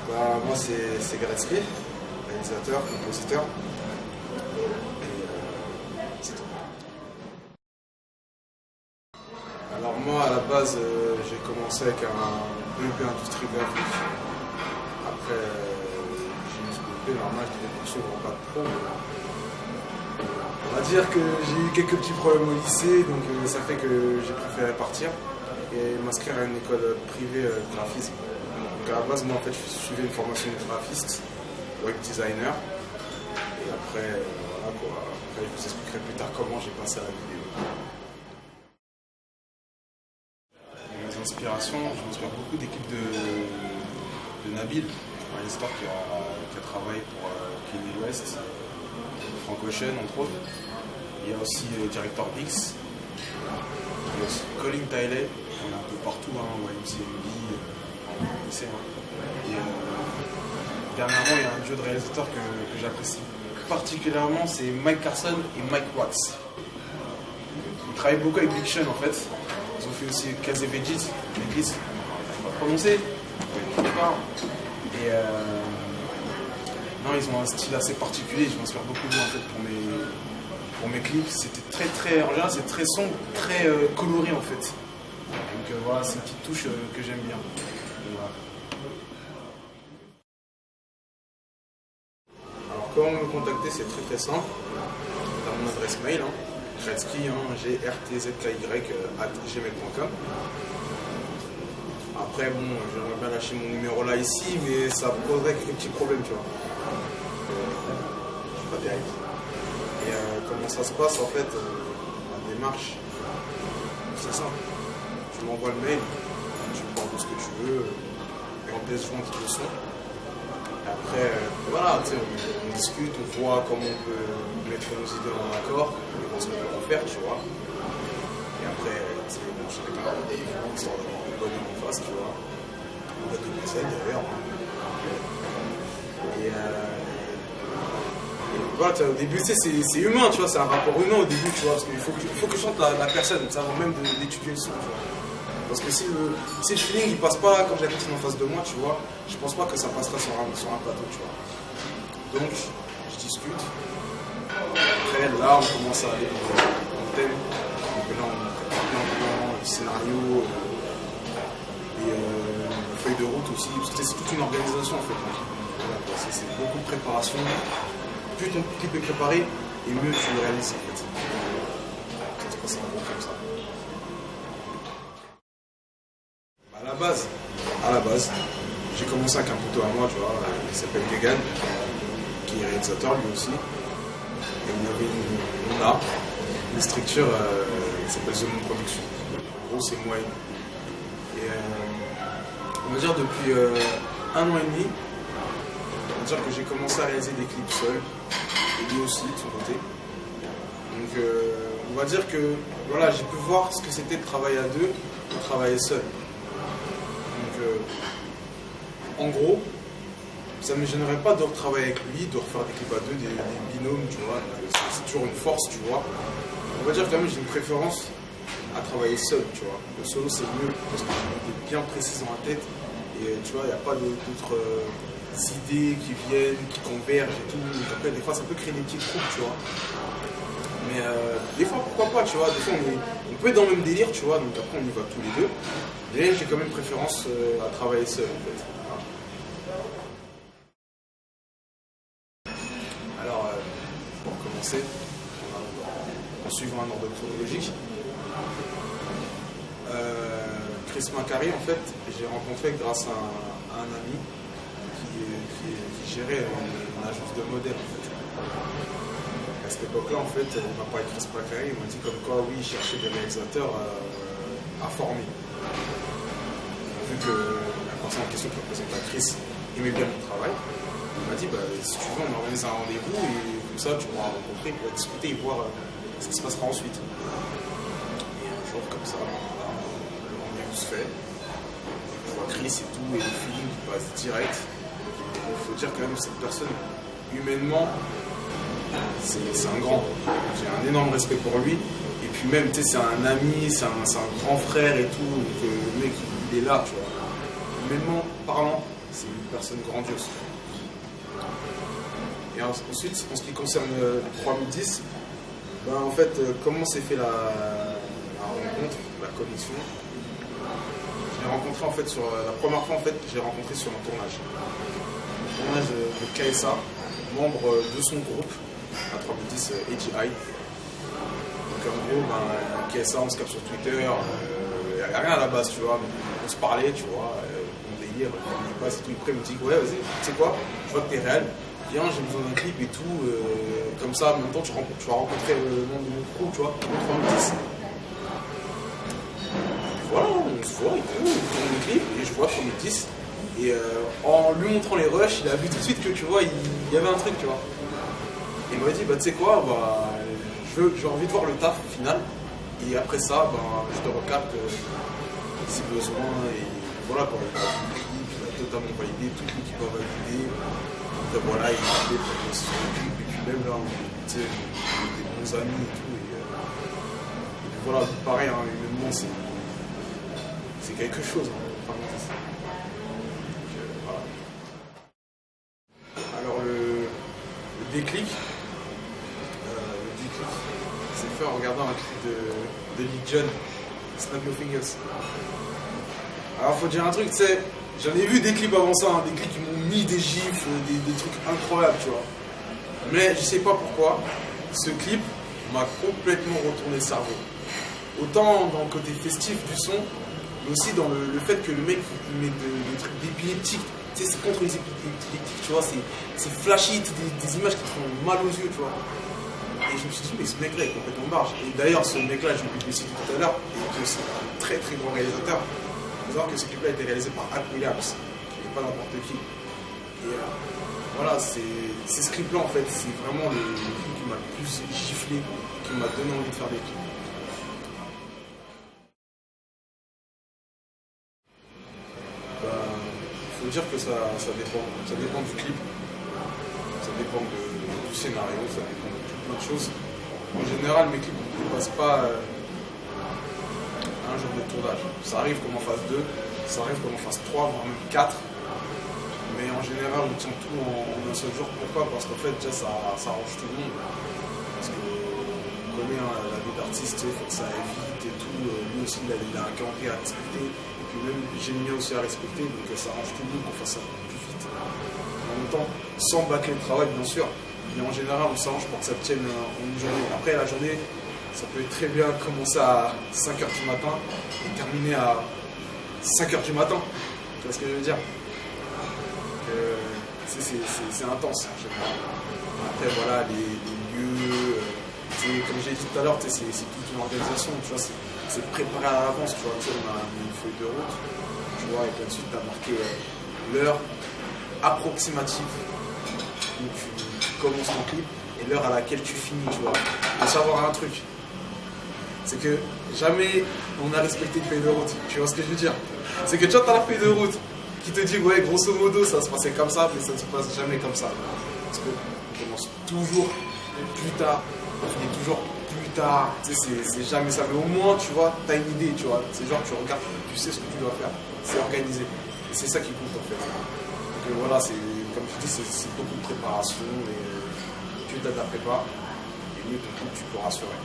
Moi c'est Gretzky, réalisateur, compositeur. C'est tout. Alors moi à la base j'ai commencé avec un BEP industrie graphique. Après j'ai eu ce BEP, normal je devais poursuivre en bac pro. On va dire que j'ai eu quelques petits problèmes au lycée, donc ça fait que j'ai préféré partir et m'inscrire à une école privée de graphisme. Donc à la base, moi en fait, je suivais une formation de graphiste, web designer. Et après, voilà quoi. Après, je vous expliquerai plus tard comment j'ai passé à la vidéo. Mes inspirations, je m'inspire beaucoup d'équipes de Nabil, un réalisateur qui a travaillé pour Kanye West, Frank Ocean entre autres. Il y a aussi Director X. Il y a aussi Colin Tiley, on est un peu partout, YMCMB, on sait. Et dernièrement, il y a un duo de réalisateurs que j'apprécie particulièrement, c'est Mike Carson et Mike Watts. Ils travaillent beaucoup avec Big Sean en fait. Ils ont fait aussi Casey Veggies, on va prononcer. Et non, ils ont un style assez particulier, je m'inspire beaucoup d'eux en fait pour mes clips. C'était très, en général c'est très sombre, très coloré en fait. Donc voilà, c'est une petite touche que j'aime bien. Voilà. Alors comment me contacter, c'est très simple. Dans mon adresse mail, Gretzky, grtzky@gmail.com. Après bon, j'aimerais bien lâcher mon numéro là ici, mais ça poserait quelques petits problèmes, tu vois. Pas terrible. Et comment ça se passe en fait, la démarche, c'est simple. Tu m'envoies le mail, tu me parles de ce que tu veux, et en pièces jointes le son. Et après, voilà, on discute, on voit comment on peut mettre nos idées en accord, on voit ce qu'on peut en faire, tu vois. Et après, bon, je sais pas, histoire d'avoir une bonne en face, tu vois. On va de Bruxelles d'ailleurs. Et voilà, au début, c'est humain, tu vois, c'est un rapport humain au début, tu vois, parce qu'il faut que je chante la personne, ça avant même d'étudier le son, tu vois. Parce que si le feeling il passe pas quand j'ai la personne en face de moi, tu vois, je pense pas que ça passera sur un plateau, tu vois. Donc, je discute. Après, là, on commence à aller dans le thème. Donc là, on prépare le scénario, et feuille de route aussi, parce que c'est toute une organisation en fait. Voilà, c'est beaucoup de préparation. Plus ton clip est préparé, et mieux tu le réalises en fait. Ça se passe en gros comme ça. À la base, j'ai commencé avec un poteau à moi, tu vois, il s'appelle Gegan, qui est réalisateur lui aussi. Et on a une structure qui s'appelle The Moon Production. En gros, c'est moi et lui. Et on va dire depuis 1 an et demi, on va dire que j'ai commencé à réaliser des clips seul, et lui aussi de son côté. Donc on va dire que voilà, j'ai pu voir ce que c'était de travailler à deux, de travailler seul. Donc en gros, ça ne me gênerait pas de retravailler avec lui, de refaire des clips à deux, des binômes, tu vois. C'est toujours une force, tu vois. On va dire quand même j'ai une préférence à travailler seul, tu vois. Le solo c'est mieux parce que j'ai des bien précises dans la tête et tu vois, il n'y a pas d'autres idées qui viennent, qui convergent et tout. Donc, après, des fois ça peut créer des petits groupes, tu vois. Mais des fois pourquoi pas, tu vois. Des fois on peut être dans le même délire, tu vois. Donc après on y va tous les deux. Mais j'ai quand même préférence à travailler seul en fait. Alors pour commencer, en suivant un ordre chronologique. Chris Macari, en fait, j'ai rencontré grâce à un ami qui gérait une agence de modèles, en fait. À cette époque-là, en fait, il m'a parlé de Chris Macari, il m'a dit comme quoi, oui, il cherchait des réalisateurs à former. Vu que la personne en question qui représente Chris aimait bien mon travail, il m'a dit, si tu veux, on organise un rendez-vous et comme ça, tu pourras rencontrer, on va discuter et voir ce qui se passera ensuite. Et un jour, comme ça, se fait, je vois Chris et tout, et le feeling qui passe direct. Il faut dire quand même que cette personne, humainement, c'est un grand. J'ai un énorme respect pour lui. Et puis même, tu sais, c'est un ami, c'est un grand frère et tout. Donc le mec, il est là, tu vois. Humainement parlant, c'est une personne grandiose. Et ensuite, en ce qui concerne le 3010, ben, en fait, comment s'est fait la rencontre, la connexion? Je l'ai rencontré en fait sur la première fois en fait, je l'ai rencontré sur un tournage. Un tournage de KSA, membre de son groupe, à 3010 AGI. Donc en gros, ben, KSA, on se capte sur Twitter, il n'y a rien à la base, tu vois, on se parlait, tu vois, on délire, on passe et tout. Après, il me dit, ouais, vas-y, tu sais quoi, je vois que t'es réel, viens, j'ai besoin d'un clip et tout, comme ça, en même temps, tu vas rencontrer le monde de mon crew, tu vois, le 3010. Voilà, on se voit et tout, on tourne le clip, et je vois 3010. Et en lui montrant les rushs, il a vu tout de suite que, tu vois, il y avait un truc, tu vois. Et il m'a dit, bah, tu sais quoi, bah, j'ai envie de voir le taf final. Et après ça, bah, je te recapte si besoin. Et voilà, quoi, il a totalement validé, toute l'équipe a validé. Donc voilà, il a validé pour son clip. Et puis même là, tu sais, on est des bons amis et tout. Et puis voilà, pareil, hein, humainement, c'est quelque chose. Hein, voilà. Alors le déclic, c'est fait en regardant un clip de Lil Jon, Snap Your Fingers. Alors faut dire un truc, tu sais, j'en ai vu des clips avant ça, hein, des clips qui m'ont mis des gifs, des trucs incroyables, tu vois. Mais je sais pas pourquoi, ce clip m'a complètement retourné le cerveau. Autant dans le côté festif du son, mais aussi dans le fait que le mec il met des trucs d'épileptiques, tu sais, c'est contre les épileptiques, tu vois, c'est flashy, des images qui te font mal aux yeux, tu vois. Et je me suis dit, mais ce mec-là est complètement barge. Et d'ailleurs, ce mec-là, j'ai oublié de le citer tout à l'heure, est aussi un très très grand réalisateur. Il faut savoir que ce clip-là a été réalisé par Hank Williams, qui n'est pas n'importe qui. Et voilà, c'est ce clip-là en fait, c'est vraiment le clip qui m'a le plus giflé, qui m'a donné envie de faire des clips. Il faut dire que ça dépend du clip, ça dépend du scénario, ça dépend de plein de choses. En général, mes clips ne dépassent pas un jour de tournage. Ça arrive comme en phase 2, ça arrive comme en phase 3, voire même 4. Mais en général, on tient tout en un seul jour. Pourquoi? Parce qu'en fait, déjà, ça arrange tout le monde. Parce qu'on connaît la vie d'artiste, il faut que ça aille vite et tout. Lui aussi, il a un calendrier à respecter. Et puis même, j'ai le mien aussi à respecter. Donc ça arrange tout le monde qu'on fasse ça plus vite. En même temps, sans bâcler le travail, bien sûr. Mais en général, on s'arrange pour que ça tienne en une journée. Après, la journée, ça peut très bien commencer à 5h du matin et terminer à 5h du matin. Tu vois ce que je veux dire? C'est intense en général. Après, voilà, les lieux, comme j'ai dit tout à l'heure, c'est toute une organisation, tu vois, c'est préparé à l'avance, tu vois, on a une feuille de route, tu vois, et puis ensuite, tu as marqué l'heure approximative où tu commences ton clip et l'heure à laquelle tu finis, tu vois. Il faut savoir un truc, c'est que jamais on a respecté une feuille de route, tu vois ce que je veux dire? C'est que tu as la feuille de route qui te dit, ouais, grosso modo, ça va se passer comme ça, mais ça ne se passe jamais comme ça. Parce qu'on commence toujours plus tard, on finit toujours plus tard, tu sais, c'est jamais ça. Mais au moins, tu vois, tu as une idée, tu vois. C'est genre, tu regardes, tu sais ce que tu dois faire. C'est organisé. Et c'est ça qui compte, en fait. Donc voilà, comme je dis, c'est beaucoup de préparation, et plus tu as de la prépa, et mieux ton coup, tu pourras assurer.